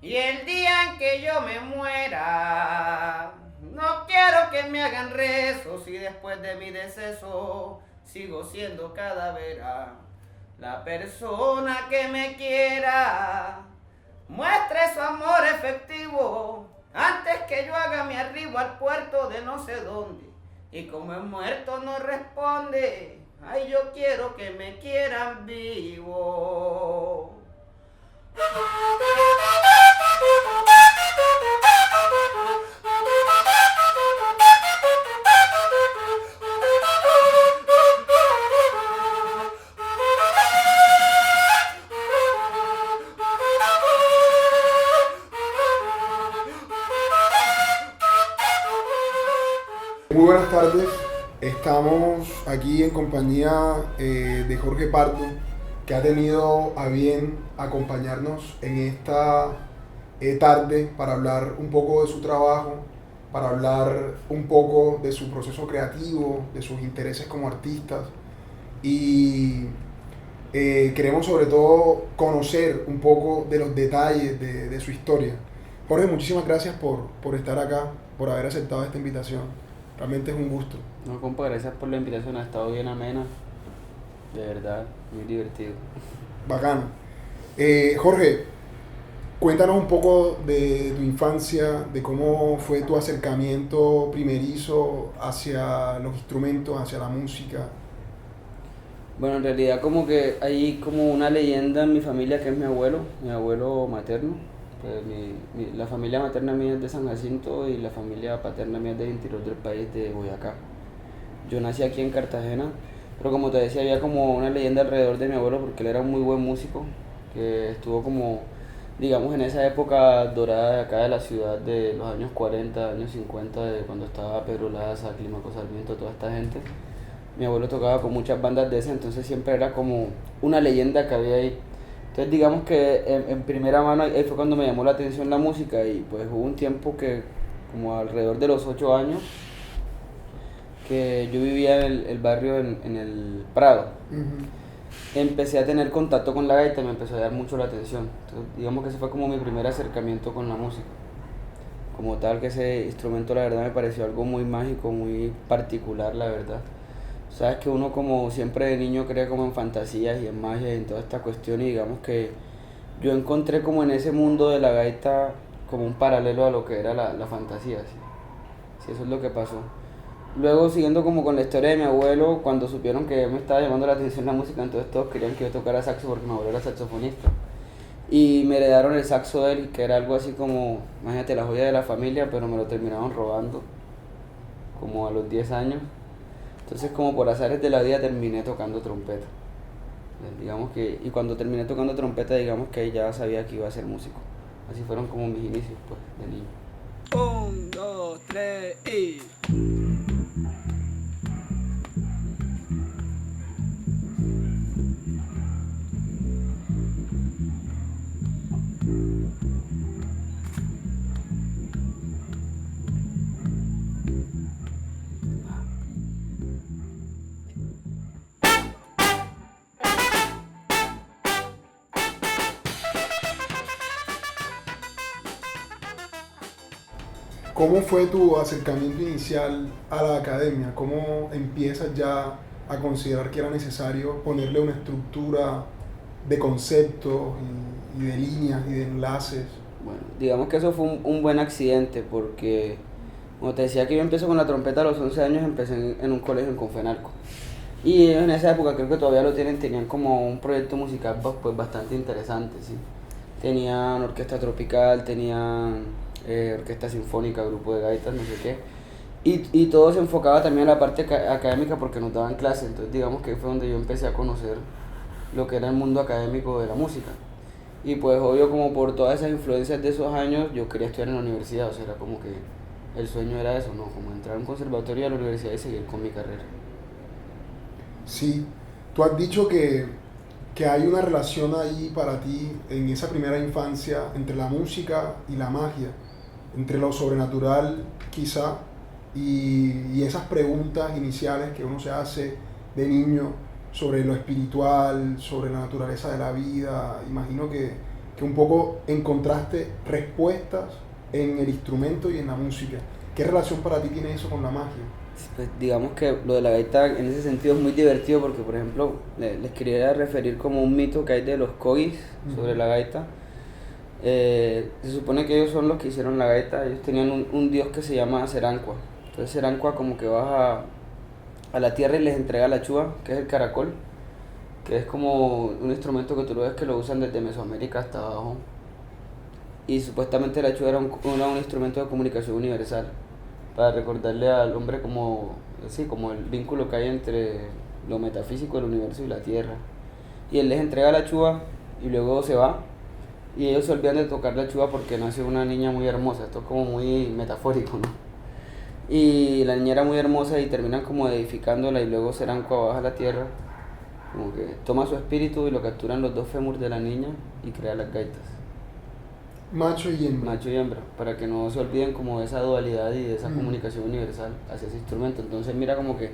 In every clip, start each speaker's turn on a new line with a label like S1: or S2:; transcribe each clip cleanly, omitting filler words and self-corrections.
S1: Y el día en que yo me muera, no quiero que me hagan rezos y después de mi deceso sigo siendo calavera. La persona que me quiera muestre su amor efectivo antes que yo haga mi arribo al puerto de no sé dónde. Y como el muerto no responde, ay, yo quiero que me quieran vivo.
S2: Muy buenas tardes, estamos aquí en compañía de Jorge Pardo, que ha tenido a bien acompañarnos en esta tarde para hablar un poco de su trabajo, para hablar un poco de su proceso creativo, de sus intereses como artistas y queremos sobre todo conocer un poco de los detalles de su historia. Jorge, muchísimas gracias por estar acá, por haber aceptado esta invitación. Realmente es un gusto.
S3: No, compa, gracias por la invitación, ha estado bien amena, de verdad, muy divertido.
S2: Bacano. Jorge, cuéntanos un poco de tu infancia, de cómo fue tu acercamiento primerizo hacia los instrumentos, hacia la música.
S3: Bueno, en realidad como que hay como una leyenda en mi familia que es mi abuelo materno. Pues la familia materna mía es de San Jacinto y la familia paterna mía es del interior del país, de Boyacá. Yo nací aquí en Cartagena, pero como te decía, había como una leyenda alrededor de mi abuelo porque él era un muy buen músico, que estuvo como, digamos, en esa época dorada de acá de la ciudad de los años 40, años 50, de cuando estaba Pedro Laza, Clímaco Sarmiento, toda esta gente. Mi abuelo tocaba con muchas bandas de esas, entonces siempre era como una leyenda que había ahí. Entonces digamos que en primera mano ahí fue cuando me llamó la atención la música y pues hubo un tiempo que como alrededor de los 8 años que yo vivía en el barrio en el Prado. Empecé a tener contacto con la gaita y me empezó a dar mucho la atención. Entonces digamos que ese fue como mi primer acercamiento con la música. Como tal, que ese instrumento la verdad me pareció algo muy mágico, muy particular la verdad. Sabes que uno como siempre de niño cree como en fantasías y en magia y en toda esta cuestión y digamos que yo encontré como en ese mundo de la gaita como un paralelo a lo que era la fantasía, ¿sí? Sí, eso es lo que pasó. Luego siguiendo como con la historia de mi abuelo, cuando supieron que me estaba llamando la atención la música, entonces todos querían que yo tocara saxo porque mi abuelo era saxofonista. Y me heredaron el saxo de él, que era algo así como, imagínate, la joya de la familia, pero me lo terminaron robando como a los 10 años. Entonces como por azares de la vida terminé tocando trompeta. Digamos que, y cuando terminé tocando trompeta, digamos que ahí ya sabía que iba a ser músico. Así fueron como mis inicios, pues, de niño.
S4: Un, dos, tres y...
S2: ¿Cómo fue tu acercamiento inicial a la academia? ¿Cómo empiezas ya a considerar que era necesario ponerle una estructura de conceptos y de líneas y de enlaces?
S3: Bueno, digamos que eso fue un buen accidente porque, como te decía que yo empecé con la trompeta a los 11 años, empecé en un colegio en Confenalco. Y ellos en esa época, creo que todavía lo tienen, tenían como un proyecto musical pues bastante interesante, ¿sí? Tenían orquesta tropical, tenían orquesta sinfónica, grupo de gaitas, no sé qué. Y todo se enfocaba también a la parte académica porque nos daban clases, entonces digamos que fue donde yo empecé a conocer lo que era el mundo académico de la música. Y pues obvio como por todas esas influencias de esos años yo quería estudiar en la universidad, o sea, era como que el sueño era eso, ¿no? Como entrar a un conservatorio y a la universidad y seguir con mi carrera.
S2: Sí, tú has dicho que hay una relación ahí para ti en esa primera infancia entre la música y la magia, entre lo sobrenatural quizá y esas preguntas iniciales que uno se hace de niño sobre lo espiritual, sobre la naturaleza de la vida. Imagino que que un poco encontraste respuestas en el instrumento y en la música. ¿Qué relación para ti tiene eso con la magia?
S3: Pues digamos que lo de la gaita en ese sentido es muy divertido porque, por ejemplo, les quería referir como un mito que hay de los Kogis sobre la gaita. Se supone que ellos son los que hicieron la gaita. Ellos tenían un dios que se llama Serancua. Entonces Serancua como que baja a la tierra y les entrega la chuva, que es el caracol, que es como un instrumento que tú lo ves que lo usan desde Mesoamérica hasta abajo. Y supuestamente la chuva era un instrumento de comunicación universal, para recordarle al hombre como el vínculo que hay entre lo metafísico del universo y la tierra. Y él les entrega la chuva y luego se va. Y ellos se olvidan de tocar la chuva porque nació una niña muy hermosa. Esto es como muy metafórico, ¿no? Y la niña era muy hermosa y terminan como edificándola y luego Serancua baja a la tierra, como que toma su espíritu y lo capturan los dos fémur de la niña y crea las gaitas.
S2: Macho y hembra.
S3: Macho y hembra, para que no se olviden como de esa dualidad y de esa comunicación universal hacia ese instrumento. Entonces mira como que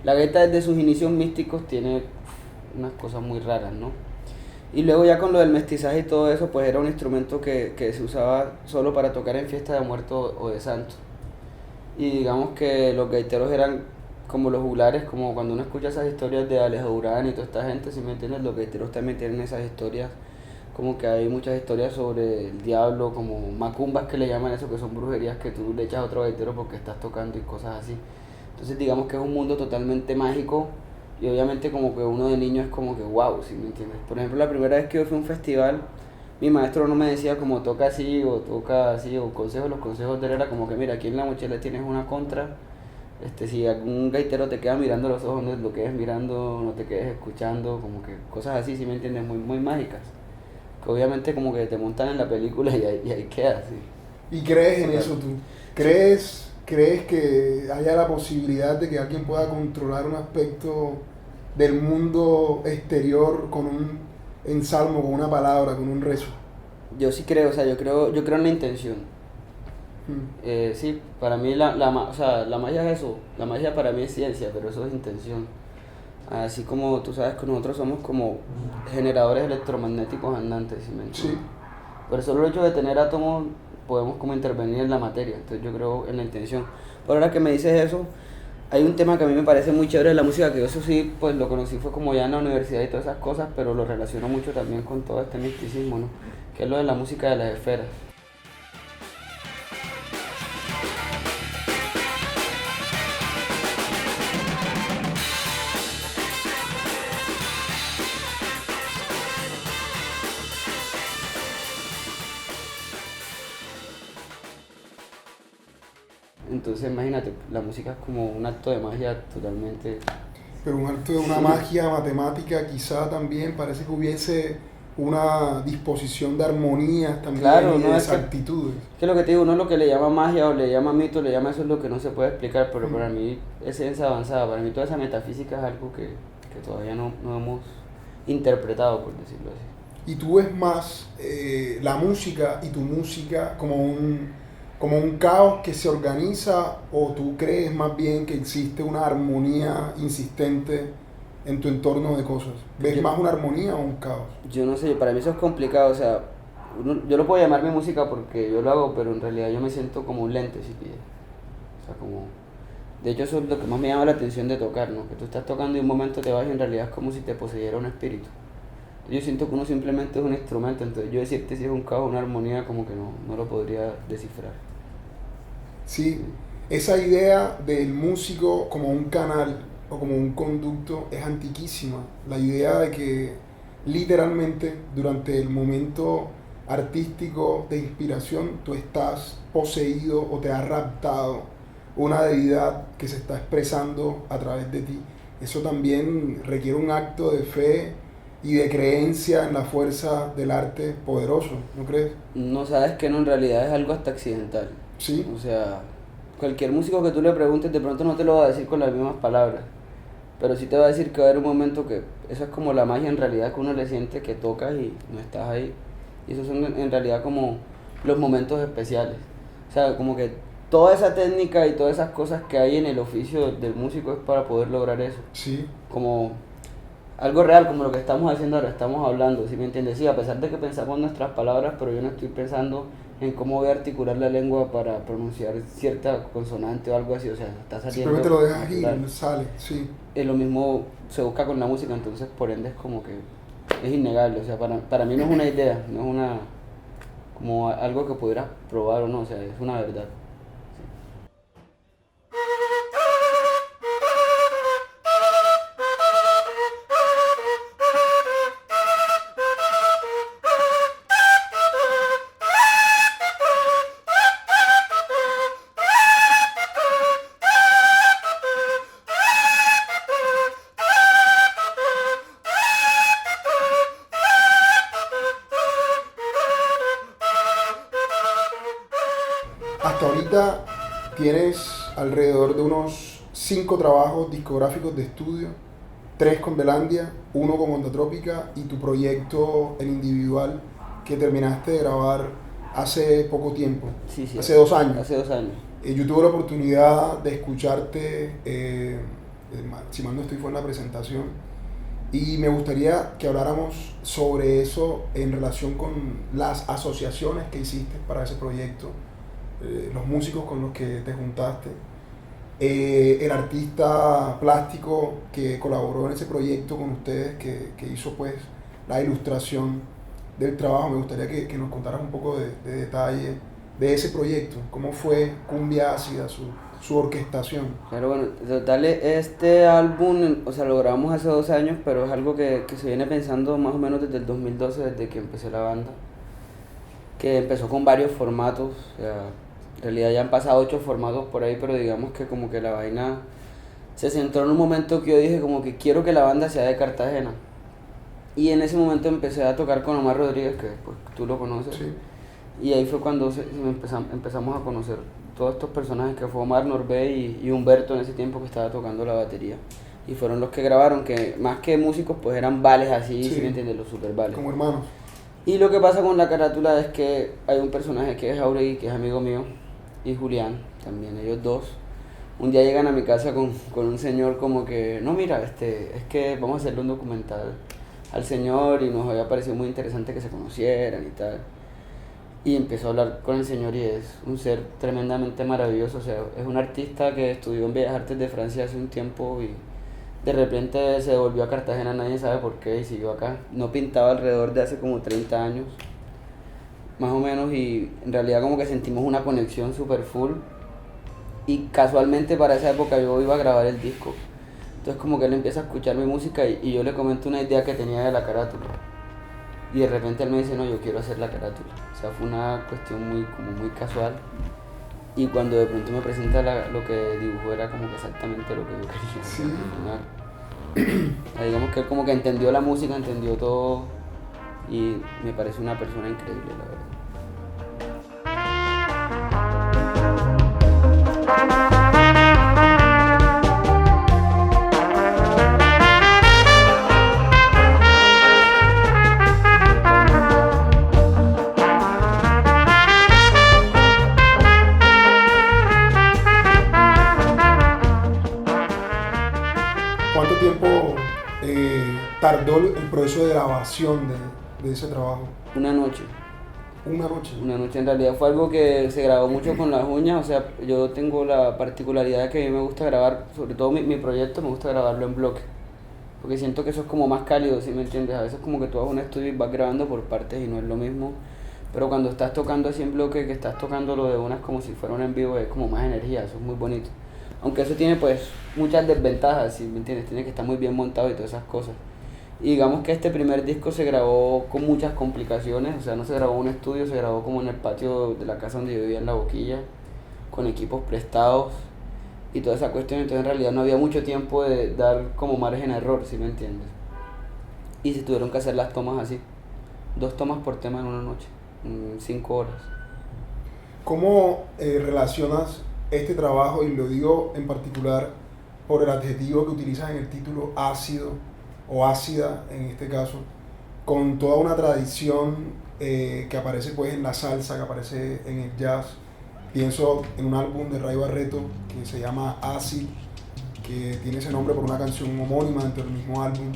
S3: la gaita desde sus inicios místicos tiene unas cosas muy raras, ¿no? Y luego ya con lo del mestizaje y todo eso, pues era un instrumento que se usaba solo para tocar en fiesta de muerto o de santo. Y digamos que los gaiteros eran como los juglares, como cuando uno escucha esas historias de Alejo Durán y toda esta gente, si me entiendes, los gaiteros también tienen esas historias, como que hay muchas historias sobre el diablo, como macumbas que le llaman eso, que son brujerías que tú le echas a otro gaitero porque estás tocando y cosas así. Entonces digamos que es un mundo totalmente mágico y obviamente como que uno de niño es como que wow, si me entiendes. Por ejemplo, la primera vez que yo fui a un festival, mi maestro no me decía como toca así o toca así o consejos, los consejos de él era como que mira, aquí en la mochila tienes una contra, si algún gaitero te queda mirando los ojos, no lo quedes mirando, no te quedes escuchando, como que cosas así, si me entiendes, muy, muy mágicas, que obviamente como que te montan en la película y ahí quedas, sí.
S2: ¿Y crees en eso tú? ¿Crees que haya la posibilidad de que alguien pueda controlar un aspecto del mundo exterior con un ensalmo, con una palabra, con un rezo?
S3: Yo sí creo, o sea, yo creo en la intención. Sí, para mí la magia es eso, la magia para mí es ciencia, pero eso es intención. Así como tú sabes que nosotros somos como generadores electromagnéticos andantes, ¿sí me entiendes?
S2: Sí.
S3: Por eso el hecho de tener átomos podemos como intervenir en la materia, entonces yo creo en la intención. Por ahora que me dices eso, hay un tema que a mí me parece muy chévere de la música, que yo eso sí, pues lo conocí fue como ya en la universidad y todas esas cosas, pero lo relaciono mucho también con todo este misticismo, ¿no? Que es lo de la música de las esferas. Entonces imagínate, la música es como un acto de magia totalmente.
S2: Pero un acto de una magia matemática quizá también, parece que hubiese una disposición de armonías también,
S3: Claro,
S2: y de
S3: no,
S2: exactitudes.
S3: Que lo que te digo, uno lo que le llama magia o le llama mito, le llama eso es lo que no se puede explicar, pero para mí es ciencia avanzada, para mí toda esa metafísica es algo que todavía no hemos interpretado, por decirlo así.
S2: Y tú ves más la música y tu música como un caos que se organiza, o tú crees más bien que existe una armonía insistente en tu entorno de cosas. ¿Ves más una armonía o un caos?
S3: Yo no sé, para mí eso es complicado, o sea, yo lo puedo llamar mi música porque yo lo hago, pero en realidad yo me siento como un lente, si quieres. O sea, como... De hecho eso es lo que más me llama la atención de tocar, ¿no? Que tú estás tocando y un momento te vas y en realidad es como si te poseyera un espíritu. Yo siento que uno simplemente es un instrumento, entonces yo decirte si es un caos o una armonía como que no lo podría descifrar.
S2: Sí, esa idea del músico como un canal o como un conducto es antiquísima. La idea de que literalmente durante el momento artístico de inspiración tú estás poseído o te ha raptado una deidad que se está expresando a través de ti. Eso también requiere un acto de fe y de creencia en la fuerza del arte poderoso, ¿no crees?
S3: No, sabes que no, en realidad es algo hasta accidental.
S2: Sí.
S3: O sea, cualquier músico que tú le preguntes de pronto no te lo va a decir con las mismas palabras, pero sí te va a decir que va a haber un momento que eso es como la magia en realidad, que uno le siente que tocas y no estás ahí. Y esos son en realidad como los momentos especiales. O sea, como que toda esa técnica y todas esas cosas que hay en el oficio del músico es para poder lograr eso.
S2: Sí.
S3: Como algo real, como lo que estamos haciendo ahora, estamos hablando, ¿sí me entiendes? Sí, a pesar de que pensamos nuestras palabras, pero yo no estoy pensando en cómo voy a articular la lengua para pronunciar cierta consonante o algo así, o sea, está saliendo.
S2: Simplemente lo dejas
S3: natural.
S2: ir, sale, sí.
S3: Lo mismo se busca con la música, entonces por ende es como que es innegable, o sea, para mí no es una idea, no es una como algo que pudieras probar o no, o sea, es una verdad.
S2: Hasta ahorita tienes alrededor de unos 5 trabajos discográficos de estudio, 3 con Belandia, 1 con Onda Trópica y tu proyecto en individual que terminaste de grabar hace poco tiempo,
S3: Sí,
S2: hace 2 años.
S3: Hace 2 años.
S2: Yo tuve la oportunidad de escucharte, si mal no estoy, fue en la presentación, y me gustaría que habláramos sobre eso en relación con las asociaciones que hiciste para ese proyecto, los músicos con los que te juntaste, el artista plástico que colaboró en ese proyecto con ustedes, que hizo pues la ilustración del trabajo. Me gustaría que nos contaras un poco de detalle de ese proyecto, cómo fue Cumbia Ácida, su orquestación.
S3: Pero bueno, total, este álbum, o sea, lo grabamos hace 2 años, pero es algo que se viene pensando más o menos desde el 2012, desde que empecé la banda, que empezó con varios formatos, o sea, en realidad ya han pasado 8 formatos por ahí, pero digamos que como que la vaina se centró en un momento que yo dije como que quiero que la banda sea de Cartagena. Y en ese momento empecé a tocar con Omar Rodríguez, que pues tú lo conoces.
S2: Sí.
S3: Y ahí fue cuando empezamos a conocer todos estos personajes, que fue Omar, Norbé y Humberto en ese tiempo, que estaba tocando la batería. Y fueron los que grabaron, que más que músicos pues eran vales así,
S2: Sí.
S3: ¿sí me entiendes? Los super vales.
S2: Como hermanos.
S3: Y lo que pasa con la carátula es que hay un personaje que es Jauregui, que es amigo mío, y Julián, también ellos dos. Un día llegan a mi casa con un señor como que, no mira, es que vamos a hacerle un documental al señor y nos había parecido muy interesante que se conocieran y tal. Y empezó a hablar con el señor y es un ser tremendamente maravilloso, o sea, es un artista que estudió en Bellas Artes de Francia hace un tiempo y de repente se volvió a Cartagena, nadie sabe por qué, y siguió acá. No pintaba alrededor de hace como 30 años, más o menos, y en realidad como que sentimos una conexión super full. Y casualmente para esa época yo iba a grabar el disco. Entonces como que él empieza a escuchar mi música y yo le comento una idea que tenía de la carátula. Y de repente él me dice, no, yo quiero hacer la carátula. O sea, fue una cuestión como muy casual. Y cuando de pronto me presenta lo que dibujó era como que exactamente lo que yo quería.
S2: Sí.
S3: Digamos que él como que entendió la música, entendió todo y me parece una persona increíble, la verdad.
S2: ¿Cuánto tiempo tardó el proceso de grabación de ese trabajo?
S3: Una noche.
S2: Una noche.
S3: Una noche en realidad fue algo que se grabó mucho con las uñas, o sea, yo tengo la particularidad de que a mí me gusta grabar, sobre todo mi proyecto, me gusta grabarlo en bloque, porque siento que eso es como más cálido, ¿sí me entiendes? A veces como que tú vas a un estudio y vas grabando por partes y no es lo mismo, pero cuando estás tocando así en bloque, que estás tocando lo de unas como si fuera un en vivo, es como más energía, eso es muy bonito. Aunque eso tiene pues muchas desventajas, ¿sí me entiendes? Tiene que estar muy bien montado y todas esas cosas. Y digamos que este primer disco se grabó con muchas complicaciones, o sea, no se grabó en un estudio, se grabó como en el patio de la casa donde yo vivía en La Boquilla, con equipos prestados y toda esa cuestión, entonces en realidad no había mucho tiempo de dar como margen a error, ¿sí me entiendes? Y se tuvieron que hacer las tomas así, 2 tomas por tema en una noche, 5 horas.
S2: ¿Cómo relacionas este trabajo, y lo digo en particular por el adjetivo que utilizas en el título, ácido o ácida en este caso, con toda una tradición que aparece pues en la salsa, que aparece en el jazz? Pienso en un álbum de Ray Barreto que se llama Acid, que tiene ese nombre por una canción homónima dentro del mismo álbum.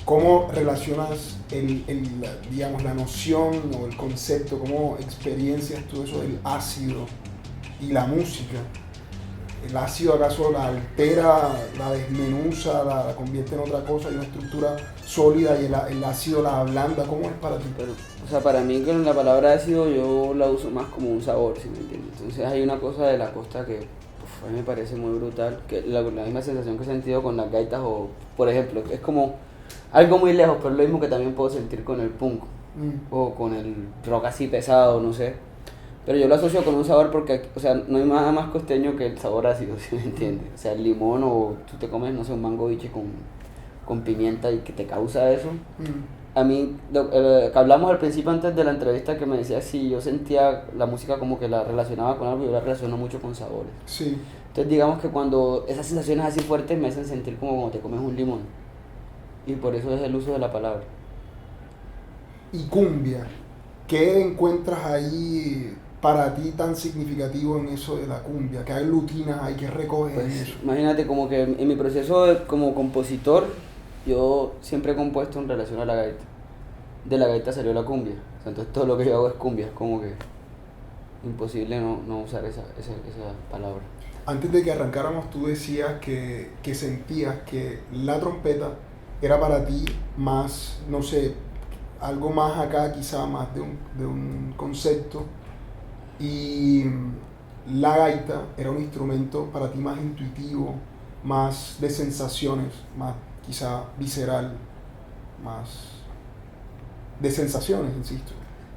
S2: ¿cómo relacionas digamos, la noción o el concepto, cómo experiencias tú eso del ácido y la música? ¿El ácido acaso la altera, la desmenuza, la convierte en otra cosa, y una estructura sólida, y el ácido la ablanda? ¿Cómo es para ti?
S3: Pero, o sea, para mí con la palabra ácido yo la uso más como un sabor, ¿sí me entiendes? Entonces hay una cosa de la costa que a mí me parece muy brutal, que la misma sensación que he sentido con las gaitas, o por ejemplo, es como algo muy lejos, pero es lo mismo que también puedo sentir con el punk o con el rock así pesado, no sé. Pero yo lo asocio con un sabor porque, o sea, no hay nada más costeño que el sabor ácido, ¿sí me entiendes? O sea, el limón, o tú te comes, no sé, un mango biche con pimienta y que te causa eso. A mí, que hablamos al principio antes de la entrevista, que me decía si yo sentía la música como que la relacionaba con algo, yo la relaciono mucho con sabores.
S2: Sí.
S3: Entonces digamos que cuando esas sensaciones así fuertes me hacen sentir como cuando te comes un limón. Y por eso es el uso de la palabra.
S2: Y cumbia, ¿qué encuentras ahí para ti tan significativo en eso de la cumbia? ¿Qué aglutinas hay? ¿Qué recoges en
S3: Pues
S2: eso?
S3: imagínate, como que en mi proceso como compositor, yo siempre he compuesto en relación a la gaita. De la gaita salió la cumbia. O sea, entonces todo lo que yo hago es cumbia. Es como que imposible no usar esa palabra.
S2: Antes de que arrancáramos, tú decías que sentías que la trompeta era para ti más, no sé, algo más acá, quizá más de un concepto, y la gaita era un instrumento para ti más intuitivo, más de sensaciones, más quizá visceral, más de sensaciones, insisto.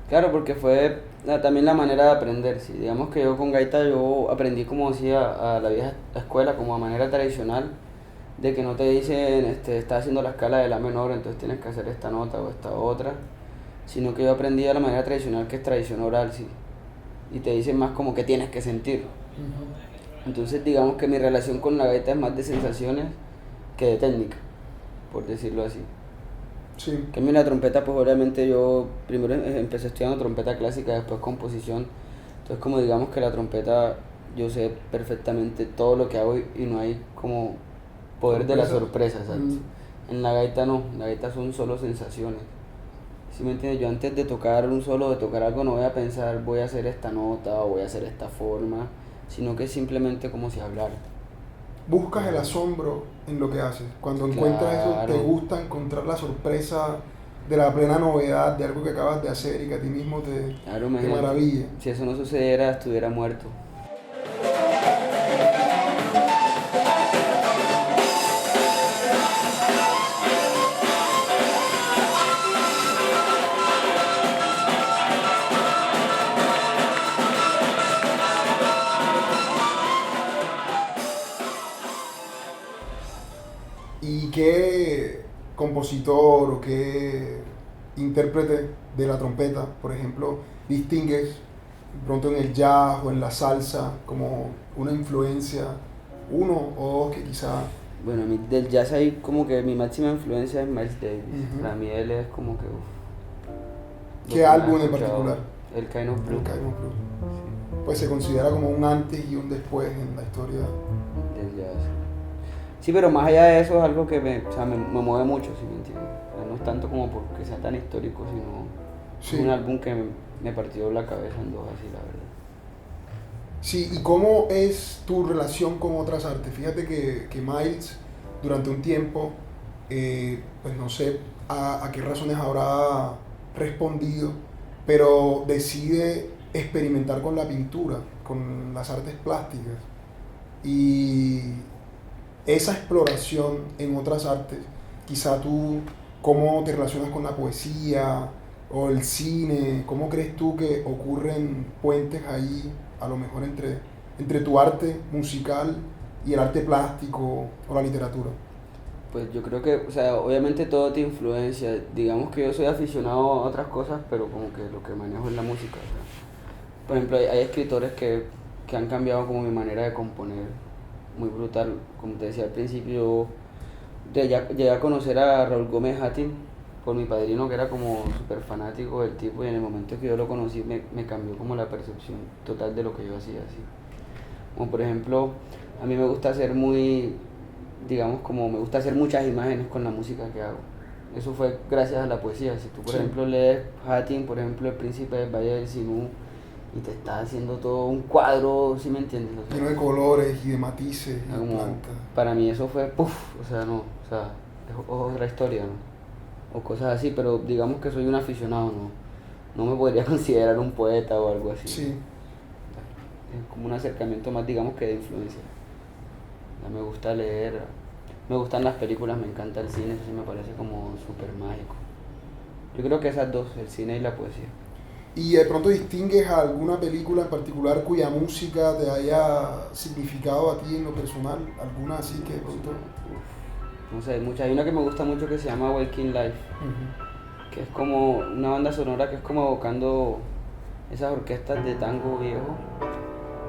S3: Claro, porque fue también la manera de aprender. ¿Sí? Digamos que yo con gaita yo aprendí, como decía, a la vieja escuela, como a manera tradicional, de que no te dicen, estás haciendo la escala de la menor, entonces tienes que hacer esta nota o esta otra, sino que yo aprendí de la manera tradicional, que es tradición oral, sí. Y te dicen más como que tienes que sentir. Entonces digamos que mi relación con la gaita es más de sensaciones que de técnica, por decirlo así.
S2: Sí.
S3: Que a mí la trompeta, pues obviamente yo primero empecé estudiando trompeta clásica, después composición. Entonces como digamos que la trompeta, yo sé perfectamente todo lo que hago y no hay como poder de la sorpresa, ¿sabes? En la gaita no, en la gaita son solo sensaciones. ¿Sí me entiendes? Yo antes de tocar un solo, de tocar algo, no voy a pensar voy a hacer esta nota o voy a hacer esta forma, sino que es simplemente como si hablara.
S2: Buscas el asombro en lo que haces. Cuando
S3: Claro.
S2: encuentras eso, te gusta encontrar la sorpresa de la plena novedad, de algo que acabas de hacer y que a ti mismo
S3: Claro,
S2: te
S3: imagínate.
S2: maravilla.
S3: Si eso no sucediera, estuviera muerto.
S2: ¿Y qué compositor o qué intérprete de la trompeta, por ejemplo, distingues pronto en el jazz o en la salsa como una influencia, uno o dos que quizá...
S3: Bueno, a mí del jazz hay como que mi máxima influencia es Miles Davis.
S2: Ujú.
S3: Para mí él es como que... lo
S2: ¿Qué
S3: que más
S2: álbum
S3: he
S2: en
S3: escuchado.
S2: particular?
S3: El Kind of Blue.
S2: El Kind of Blue. Pues se considera como un antes y un después en la historia.
S3: Del jazz. Sí, pero más allá de eso es algo que me mueve mucho, ¿sí me entiendes? O sea, no es tanto como porque sea tan histórico, sino
S2: Sí.
S3: es un álbum que me partió la cabeza en dos, así la verdad.
S2: Sí, ¿y cómo es tu relación con otras artes? Fíjate que Miles, durante un tiempo, pues no sé a qué razones habrá respondido, pero decide experimentar con la pintura, con las artes plásticas. Y esa exploración en otras artes, quizá tú, ¿cómo te relacionas con la poesía o el cine? ¿Cómo crees tú que ocurren puentes ahí, a lo mejor entre tu arte musical y el arte plástico o la literatura?
S3: Pues yo creo que, o sea, obviamente todo te influencia. Digamos que yo soy aficionado a otras cosas, pero como que lo que manejo es la música. O sea, por ejemplo, hay escritores que han cambiado como mi manera de componer, muy brutal. Como te decía al principio, yo llegué a conocer a Raúl Gómez Hatín por mi padrino, que era como súper fanático del tipo, y en el momento que yo lo conocí me cambió como la percepción total de lo que yo hacía, así. Como por ejemplo, a mí me gusta hacer digamos, como me gusta hacer muchas imágenes con la música que hago. eso fue gracias a la poesía. Si tú, por
S2: Sí.
S3: ejemplo, lees Hatim, por ejemplo, El Príncipe del Valle del Sinú, y te está haciendo todo un cuadro, ¿sí me entiendes? O sea,
S2: Lleno de colores y de matices y de
S3: como,
S2: plantas.
S3: para mí eso fue, puff, o sea, no, o sea, es otra historia, ¿no? O cosas así, pero digamos que soy un aficionado, no me podría considerar un poeta o algo así.
S2: Sí.
S3: Es como un acercamiento más, digamos, que de influencia. Ya me gusta leer, me gustan las películas, me encanta el cine, eso sí me parece como súper mágico. Yo creo que esas dos, el cine y la poesía.
S2: ¿Y de pronto distingues alguna película en particular cuya música te haya significado a ti en lo personal? ¿Alguna así que de pronto?
S3: No sé, hay muchas. Hay una que me gusta mucho que se llama Waking Life,
S2: Ujú.
S3: que es como una banda sonora que es como evocando esas orquestas de tango viejo,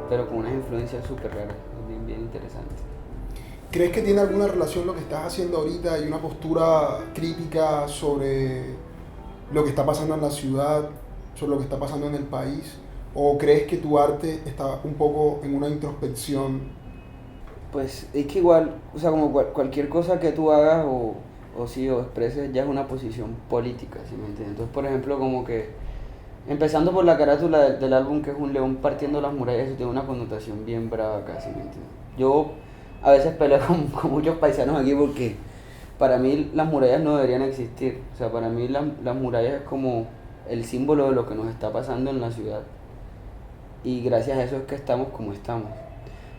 S3: pero con unas influencias súper raras, bien, bien interesante.
S2: ¿Crees que tiene alguna relación lo que estás haciendo ahorita y una postura crítica sobre lo que está pasando en la ciudad, sobre lo que está pasando en el país? ¿O crees que tu arte está un poco en una introspección?
S3: Pues es que igual, o sea, como cualquier cosa que tú hagas o sí, o expreses, ya es una posición política, ¿sí me entiendes? Entonces, por ejemplo, como que, empezando por la carátula del álbum, que es un león partiendo las murallas, eso tiene una connotación bien brava acá, ¿sí me entiendes? Yo a veces peleo con muchos paisanos aquí porque para mí las murallas no deberían existir, o sea, para mí las murallas es como el símbolo de lo que nos está pasando en la ciudad, y gracias a eso es que estamos como estamos.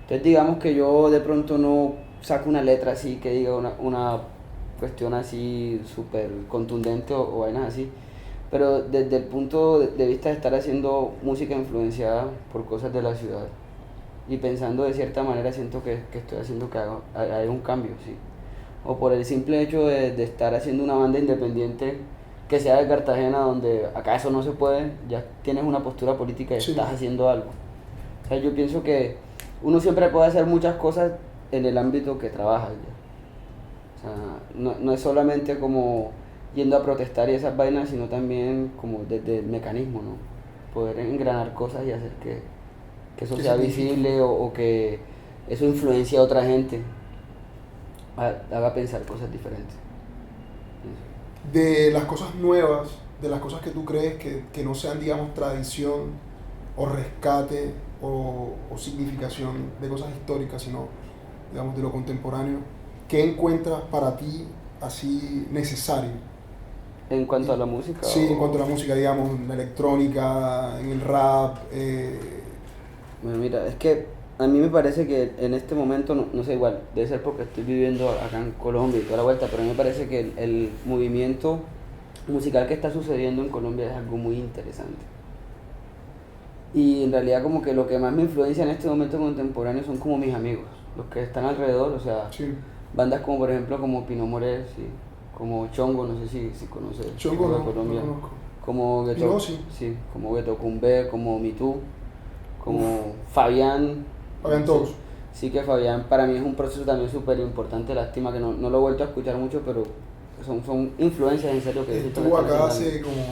S3: Entonces digamos que yo de pronto no saco una letra así que diga una cuestión así súper contundente o vainas así, pero desde el punto de vista de estar haciendo música influenciada por cosas de la ciudad y pensando de cierta manera, siento que estoy haciendo que hay un cambio, sí. O por el simple hecho de estar haciendo una banda independiente que sea de Cartagena, donde acá eso no se puede, ya tienes una postura política y
S2: Sí.
S3: estás haciendo algo. O sea, yo pienso que uno siempre puede hacer muchas cosas en el ámbito que trabaja ya. O sea, no es solamente como yendo a protestar y esas vainas, sino también como desde el mecanismo, ¿no? Poder engranar cosas y hacer que eso
S2: ¿Qué
S3: sea
S2: significa?
S3: visible o que eso influencie a otra gente, haga pensar cosas diferentes.
S2: De las cosas nuevas, de las cosas que tú crees que no sean, digamos, tradición o rescate o significación de cosas históricas, sino, digamos, de lo contemporáneo, ¿qué encuentras para ti así necesario?
S3: En cuanto a la música,
S2: Sí, en cuanto a la música, digamos, en la electrónica, en el rap.
S3: Bueno, mira, es que a mí me parece que en este momento, no sé, igual, debe ser porque estoy viviendo acá en Colombia y toda la vuelta, pero a mí me parece que el movimiento musical que está sucediendo en Colombia es algo muy interesante. Y en realidad como que lo que más me influencia en este momento contemporáneo son como mis amigos, los que están alrededor, o sea,
S2: Sí.
S3: bandas como por ejemplo como Pino Morel, sí, como Chongo, no sé si conoces,
S2: Chongo
S3: de
S2: no
S3: Colombia,
S2: conozco.
S3: como
S2: Pino
S3: Beto,
S2: sí.
S3: sí, como Beto Cumbé, como Mitú, como Fabián.
S2: Fabián Todos.
S3: Sí, que Fabián para mí es un proceso también súper importante, lástima que no lo he vuelto a escuchar mucho, pero son influencias en serio que yo siento que
S2: Estuvo
S3: están
S2: acá
S3: haciendo
S2: hace como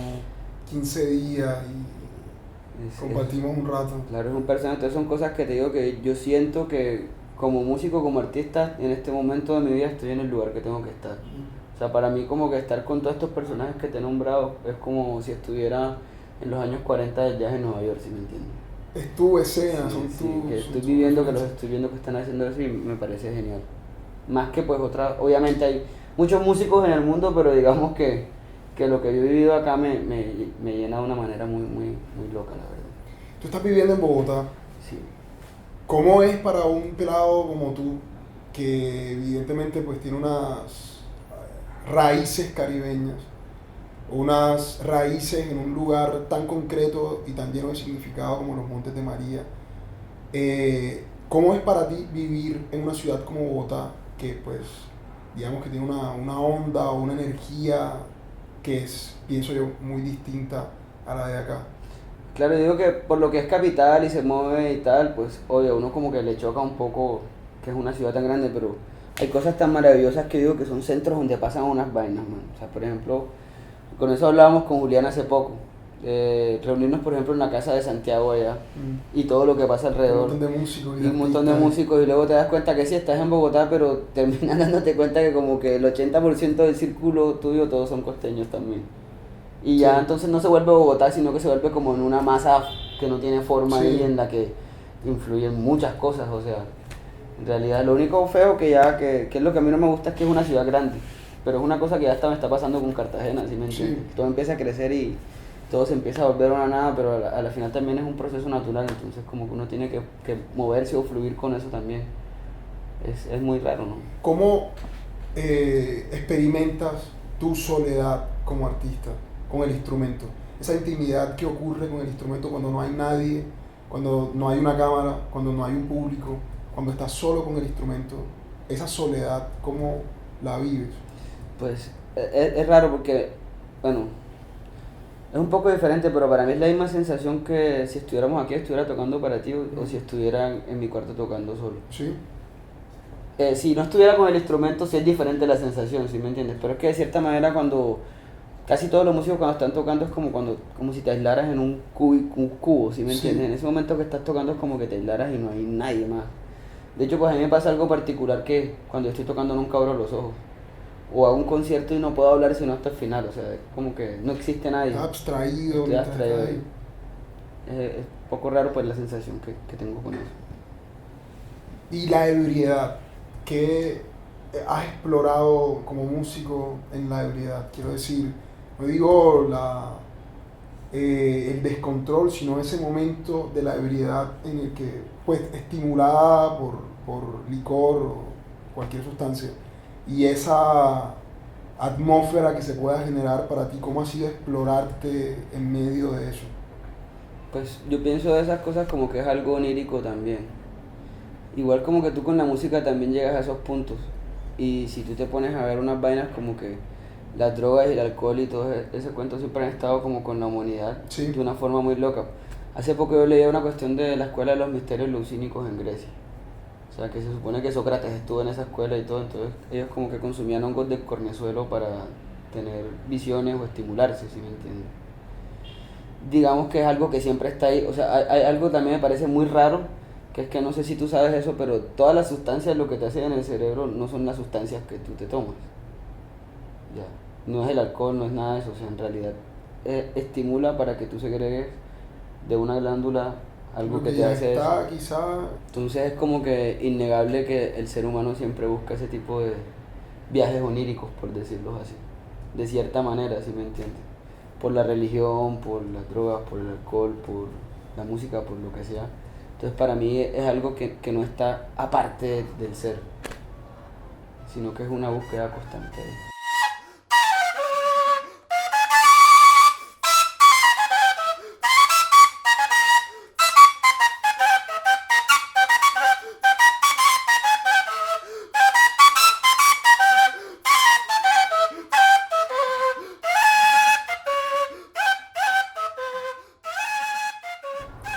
S2: 15 días y compartimos un rato.
S3: claro, es un personaje, entonces son cosas que te digo que yo siento que como músico, como artista, en este momento de mi vida estoy en el lugar que tengo que estar. O sea, para mí como que estar con todos estos personajes que te he nombrado es como si estuviera en los años 40 del jazz en Nueva York, ¿sí me entiendes?
S2: Es tu escena,
S3: Sí,
S2: son
S3: sí,
S2: tus.
S3: que
S2: son
S3: estoy
S2: tus
S3: viviendo, que los
S2: referencias.
S3: estoy viendo que están haciendo eso y me parece genial. Más que pues otra, obviamente hay muchos músicos en el mundo, pero digamos que lo que yo he vivido acá me llena de una manera muy, muy, muy loca, la verdad.
S2: Tú estás viviendo en Bogotá.
S3: Sí.
S2: ¿Cómo es para un pelado como tú, que evidentemente pues tiene unas raíces caribeñas, unas raíces en un lugar tan concreto y tan lleno de significado como los Montes de María? ¿Cómo es para ti vivir en una ciudad como Bogotá, que pues digamos que tiene una onda o una energía que es, pienso yo, muy distinta a la de acá?
S3: Claro, yo digo que por lo que es capital y se mueve y tal, pues obvio, uno como que le choca un poco que es una ciudad tan grande, pero hay cosas tan maravillosas que digo que son centros donde pasan unas vainas, man. O sea, por ejemplo, con eso hablábamos con Julián hace poco, reunirnos por ejemplo en la casa de Santiago allá
S2: Mm.
S3: y todo lo que pasa
S2: Un
S3: alrededor.
S2: montón de músicos
S3: Y un montón de
S2: artistas.
S3: músicos y luego te das cuenta que sí, estás en Bogotá, pero terminas dándote cuenta que como que el 80% del círculo tuyo todos son costeños también. Y ya
S2: Sí.
S3: entonces no se vuelve Bogotá, sino que se vuelve como en una masa que no tiene forma
S2: Sí.
S3: ahí en la que influyen muchas cosas, o sea, en realidad lo único feo que es lo que a mí no me gusta es que es una ciudad grande, pero es una cosa que ya hasta me está pasando con Cartagena, ¿sí me entiendes?
S2: Sí.
S3: Todo empieza a crecer y todo se empieza a volver una nada, pero a la final también es un proceso natural, entonces como que uno tiene que moverse o fluir con eso también. Es muy raro, ¿no?
S2: ¿Cómo experimentas tu soledad como artista con el instrumento? Esa intimidad que ocurre con el instrumento cuando no hay nadie, cuando no hay una cámara, cuando no hay un público, cuando estás solo con el instrumento. Esa soledad, ¿cómo la vives?
S3: Pues es raro porque, bueno, es un poco diferente, pero para mí es la misma sensación que si estuviéramos aquí, estuviera tocando para ti o si estuviera en mi cuarto tocando solo.
S2: ¿Sí?
S3: Si no estuviera con el instrumento, sí es diferente la sensación, ¿sí me entiendes? Pero es que de cierta manera cuando casi todos los músicos cuando están tocando es como si te aislaras en un cubo, ¿sí me
S2: Sí.
S3: entiendes? En ese momento que estás tocando es como que te aislaras y no hay nadie más. De hecho, pues a mí me pasa algo particular que cuando yo estoy tocando nunca abro los ojos. O hago un concierto y no puedo hablar sino hasta el final, o sea, es como que no existe nadie.
S2: Estás abstraído
S3: Estoy
S2: mientras
S3: abstraído
S2: estás
S3: ahí.
S2: ahí.
S3: Es un poco raro pues la sensación que tengo con eso.
S2: Y la ebriedad, ¿qué has explorado como músico en la ebriedad? Quiero decir, no digo el descontrol, sino ese momento de la ebriedad en el que, pues, estimulada por licor o cualquier sustancia, y esa atmósfera que se pueda generar para ti, ¿cómo ha sido explorarte en medio de eso?
S3: Pues yo pienso de esas cosas como que es algo onírico también. Igual como que tú con la música también llegas a esos puntos. Y si tú te pones a ver unas vainas como que las drogas y el alcohol y todo ese cuento siempre han estado como con la humanidad
S2: Sí.
S3: de una forma muy loca. Hace poco yo leía una cuestión de la escuela de los misterios leucínicos en Grecia. O sea que se supone que Sócrates estuvo en esa escuela y todo, entonces ellos como que consumían hongos del cornezuelo para tener visiones o estimularse, ¿sí me entiendes? Digamos que es algo que siempre está ahí, o sea, hay algo también me parece muy raro, que es que no sé si tú sabes eso, pero todas las sustancias lo que te hacen en el cerebro no son las sustancias que tú te tomas. Ya, no es el alcohol, no es nada de eso, o sea, en realidad estimula para que tú segregues de una glándula algo
S2: Lo
S3: que
S2: que
S3: te
S2: ya
S3: hace
S2: está,
S3: eso.
S2: quizá,
S3: Entonces es como que innegable que el ser humano siempre busca ese tipo de viajes oníricos, por decirlo así, de cierta manera, ¿sí me entiendes? Por la religión, por las drogas, por el alcohol, por la música, por lo que sea. Entonces para mí es algo que no está aparte del ser, sino que es una búsqueda constante.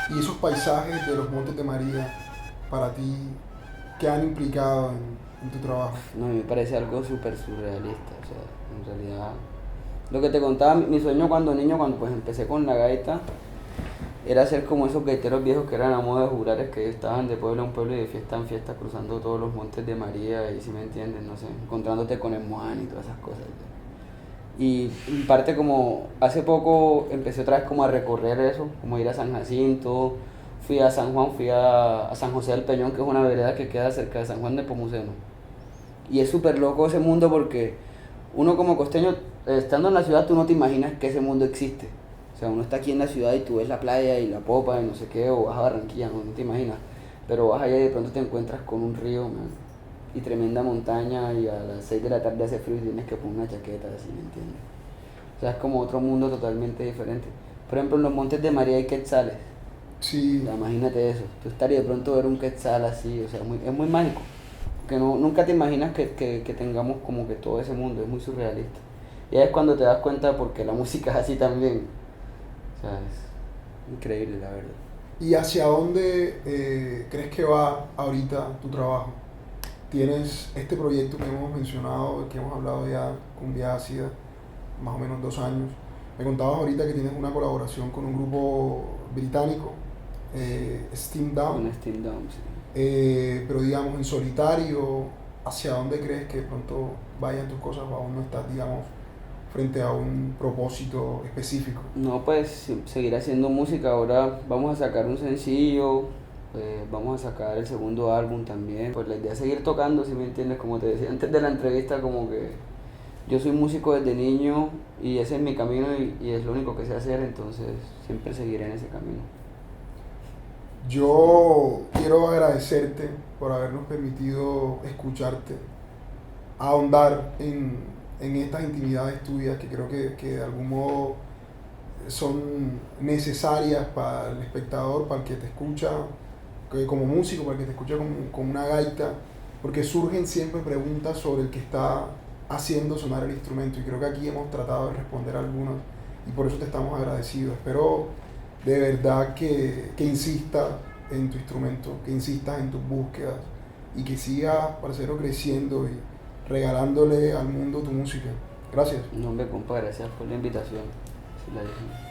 S2: y esos paisajes de los Montes de María, para ti, ¿qué han implicado en tu trabajo?
S3: No, a mí me parece algo súper surrealista, o sea, en realidad. Lo que te contaba, mi sueño cuando niño, cuando pues empecé con la gaita, era ser como esos gaiteros viejos que eran a modo de juglares que estaban de pueblo en pueblo y de fiesta en fiesta cruzando todos los montes de María y si me entienden, no sé, encontrándote con el Moán y todas esas cosas. Y en parte como hace poco empecé otra vez como a recorrer eso, como ir a San Jacinto, fui a San Juan, fui a San José del Peñón, que es una vereda que queda cerca de San Juan de Pomuceno. Y es súper loco ese mundo porque uno como costeño, estando en la ciudad, tú no te imaginas que ese mundo existe. O sea, uno está aquí en la ciudad y tú ves la playa y la popa y no sé qué, o vas a Barranquilla, no te imaginas. Pero vas allá y de pronto te encuentras con un río, man, y tremenda montaña y a las 6 de la tarde hace frío y tienes que poner una chaqueta, así, ¿me entiendes? O sea, es como otro mundo totalmente diferente. Por ejemplo, en los Montes de María hay quetzales.
S2: Sí,
S3: Ya, imagínate eso. Tú estarías de pronto ver un quetzal así, o sea, es muy mágico. Que no, nunca te imaginas que tengamos como que todo ese mundo, es muy surrealista. Y ahí es cuando te das cuenta porque la música es así también. O sea, es increíble, la verdad.
S2: ¿y hacia dónde crees que va ahorita tu trabajo? Tienes este proyecto que hemos mencionado, que hemos hablado ya, Cumbia Ácida, más o menos 2 años. Me contabas ahorita que tienes una colaboración con un grupo británico, Steam Down.
S3: Con Steam Down, sí.
S2: Pero digamos, en solitario, ¿hacia dónde crees que de pronto vayan tus cosas o aún no estás, digamos, frente a un propósito específico?
S3: No, pues seguir haciendo música. Ahora vamos a sacar un sencillo, vamos a sacar el segundo álbum también. Pues la idea es seguir tocando, si me entiendes, como te decía antes de la entrevista, como que yo soy músico desde niño y ese es mi camino y es lo único que sé hacer, entonces siempre seguiré en ese camino.
S2: Yo quiero agradecerte por habernos permitido escucharte, ahondar en estas intimidades tuyas que creo que de algún modo son necesarias para el espectador, para el que te escucha como músico, para el que te escucha con una gaita, porque surgen siempre preguntas sobre el que está haciendo sonar el instrumento y creo que aquí hemos tratado de responder algunas y por eso te estamos agradecidos. Espero de verdad que insistas en tu instrumento, que insistas en tus búsquedas y que sigas, parcero, creciendo y regalándole al mundo tu música. Gracias.
S3: No, hombre, compa, gracias por la invitación. Sí, la dije.